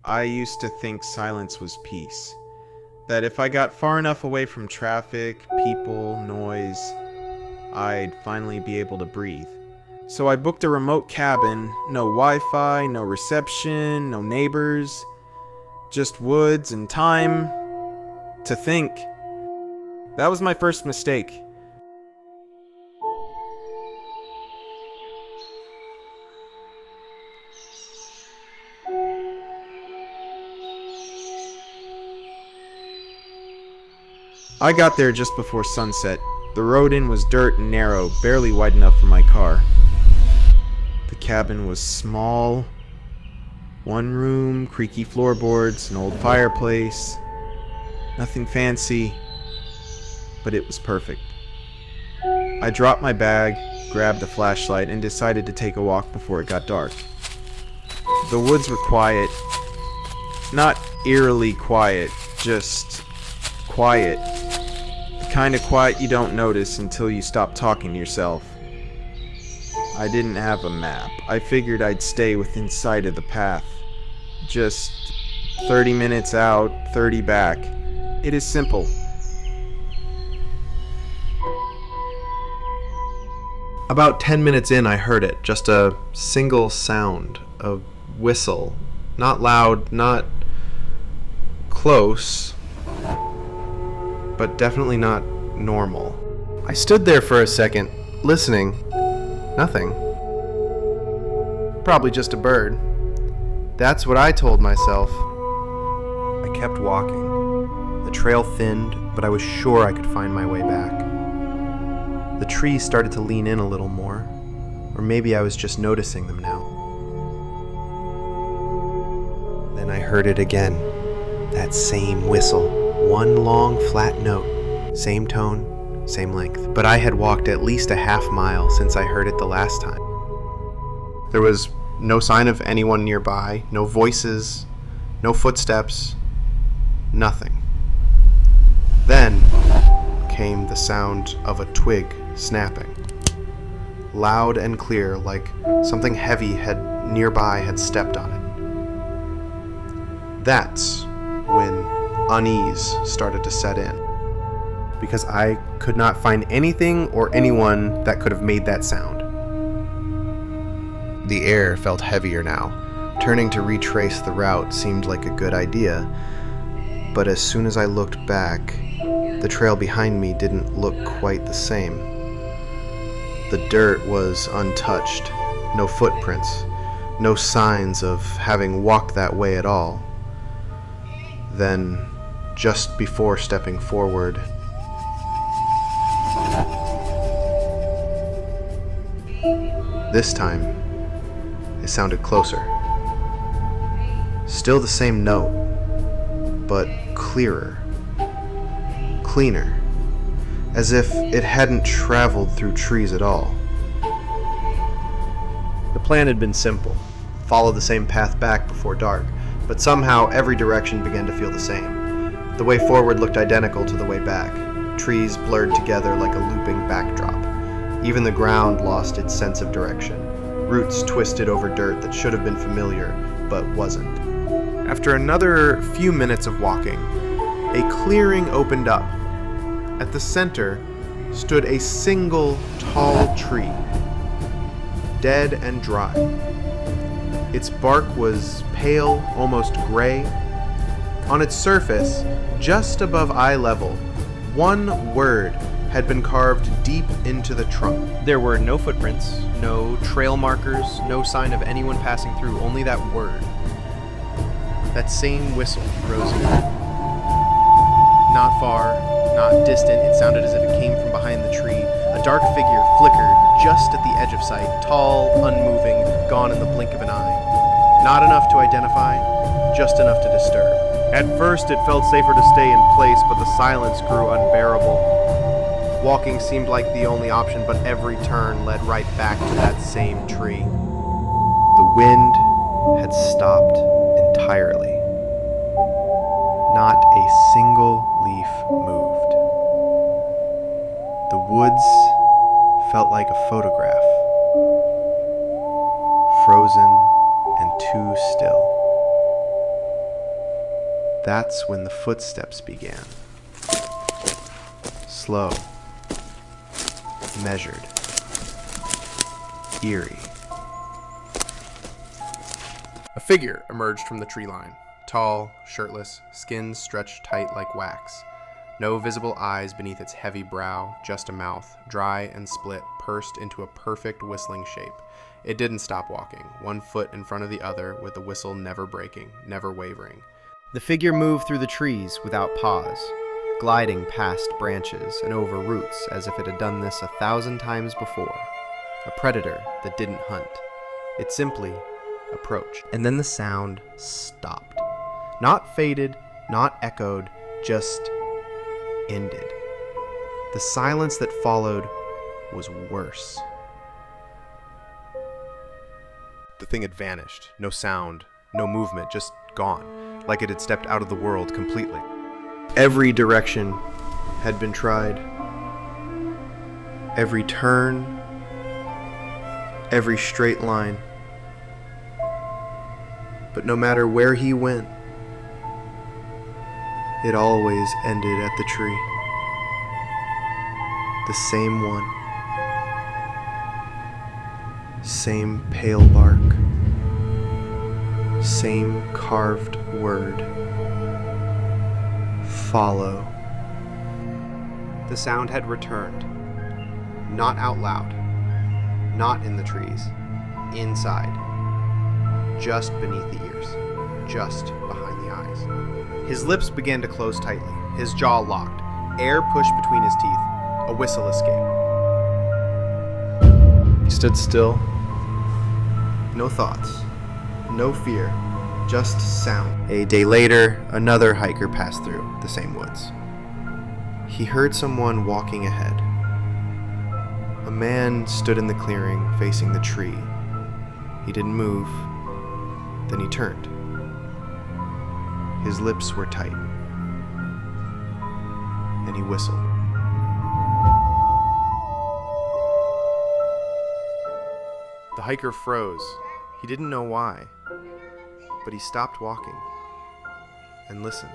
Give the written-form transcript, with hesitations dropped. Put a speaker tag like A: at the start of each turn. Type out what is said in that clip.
A: I used to think silence was peace. That if I got far enough away from traffic, people, noise, I'd finally be able to breathe. So I booked a remote cabin, no Wi-Fi, no reception, no neighbors, just woods and time to think. That was my first mistake. I got there just before sunset. The road in was dirt and narrow, barely wide enough for my car. The cabin was small. One room, creaky floorboards, an old fireplace. Nothing fancy, but it was perfect. I dropped my bag, grabbed a flashlight, and decided to take a walk before it got dark. The woods were quiet. Not eerily quiet, just quiet. The kind of quiet you don't notice until you stop talking to yourself. I didn't have a map. I figured I'd stay within sight of the path. Just 30 minutes out, 30 back. It is simple.
B: About 10 minutes in, I heard it. Just a single sound, a whistle. Not loud, not close, but definitely not normal. I stood there for a second, listening. Nothing. Probably just a bird. That's what I told myself. I kept walking. The trail thinned, but I was sure I could find my way back. The trees started to lean in a little more, or maybe I was just noticing them now. Then I heard it again. That same whistle. One long, flat note. Same tone, same length. But I had walked at least a half mile since I heard it the last time. There was no sign of anyone nearby, no voices, no footsteps, nothing. Then came the sound of a twig snapping. Loud and clear, like something heavy nearby had stepped on it. That's when unease started to set in, because I could not find anything or anyone that could have made that sound. The air felt heavier now. Turning to retrace the route seemed like a good idea, but as soon as I looked back, the trail behind me didn't look quite the same. The dirt was untouched, no footprints, no signs of having walked that way at all. Then, just before stepping forward, this time, it sounded closer. Still the same note, but clearer, cleaner, as if it hadn't traveled through trees at all. The plan had been simple: follow the same path back before dark, but somehow every direction began to feel the same. The way forward looked identical to the way back, trees blurred together like a looping backdrop. Even the ground lost its sense of direction. Roots twisted over dirt that should have been familiar, but wasn't. After another few minutes of walking, a clearing opened up. At the center stood a single tall tree, dead and dry. Its bark was pale, almost gray. On its surface, just above eye level, one word had been carved deep into the trunk. There were no footprints, no trail markers, no sign of anyone passing through, only that word. That same whistle rose again. Not far, not distant, it sounded as if it came from behind the tree. A dark figure flickered just at the edge of sight, tall, unmoving, gone in the blink of an eye. Not enough to identify, just enough to disturb. At first, it felt safer to stay in place, but the silence grew unbearable. Walking seemed like the only option, but every turn led right back to that same tree. The wind had stopped entirely. Not a single leaf moved. The woods felt like a photograph, frozen and too still. That's when the footsteps began. Slow, measured, eerie.
C: A figure emerged from the tree line. Tall, shirtless, skin stretched tight like wax. No visible eyes beneath its heavy brow, just a mouth, dry and split, pursed into a perfect whistling shape. It didn't stop walking, one foot in front of the other, with the whistle never breaking, never wavering.
B: The figure moved through the trees without pause, gliding past branches and over roots as if it had done this 1,000 times before. A predator that didn't hunt. It simply approached. And then the sound stopped. Not faded, not echoed, just ended. The silence that followed was worse. The thing had vanished. No sound, no movement, just gone, like it had stepped out of the world completely. Every direction had been tried. Every turn, every straight line. But no matter where he went, it always ended at the tree. The same one. Same pale bark. Same carved word. Follow. The sound had returned. Not out loud. Not in the trees. Inside. Just beneath the ears. Just behind the eyes. His lips began to close tightly. His jaw locked. Air pushed between his teeth. A whistle escaped. He stood still. No thoughts. No fear. Just sound. A day later, another hiker passed through the same woods. He heard someone walking ahead. A man stood in the clearing facing the tree. He didn't move. Then he turned. His lips were tight. And he whistled. The hiker froze. He didn't know why. But he stopped walking and listened.